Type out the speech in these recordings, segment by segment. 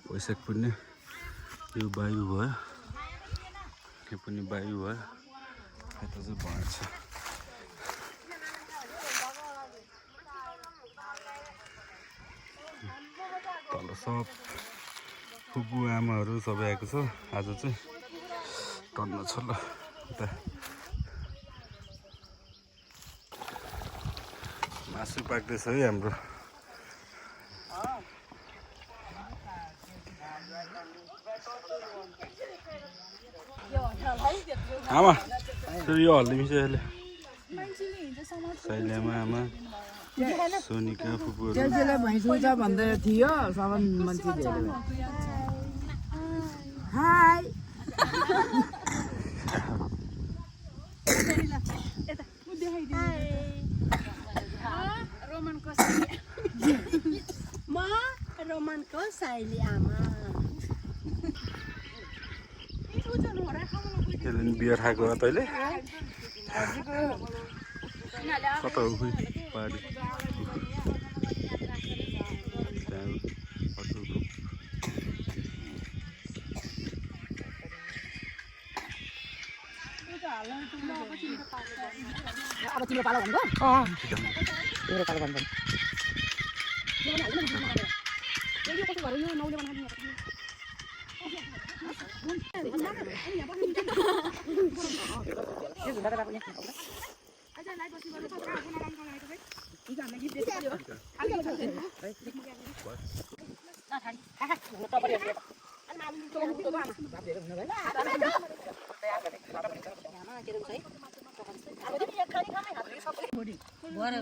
वैशाख पनि यो वायु भयो यो पनि वायु भयो यता चाहिँ भएछ तल सब फुपू आमाहरू सबै आएको छ आज चाहिँ टन्न छ ल उता मासु पाक्दैछ है हाम्रो आमा यो हल्लिन्छ यसले साइलेमा आमा सोनिका फुपूहरू त्यसले भैँसुन्छ भन्दै थियो सामान मान्छेले हाय रोमनको साइली आमा बियर खाएको हो तैँले कता हो खोइ पहाडी अब तिम्रो पालो भन्नु तिम्रो पालो भन्नु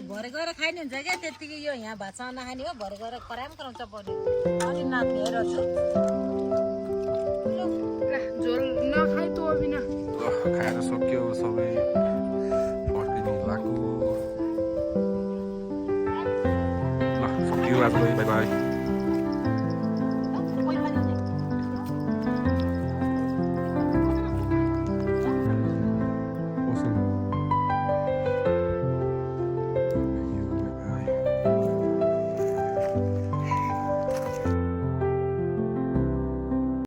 भरे गएर खाइने हुन्छ क्या त्यतिकै यो यहाँ भातसँग नखाने हो भरे गएर कराम कराउँछ पर्यो अलि नाच्नेर झोल नखाइ तँ बिना खाएर सक्यो सबै फर्किनु लाग्यो ल सक्यो आज बाई बाई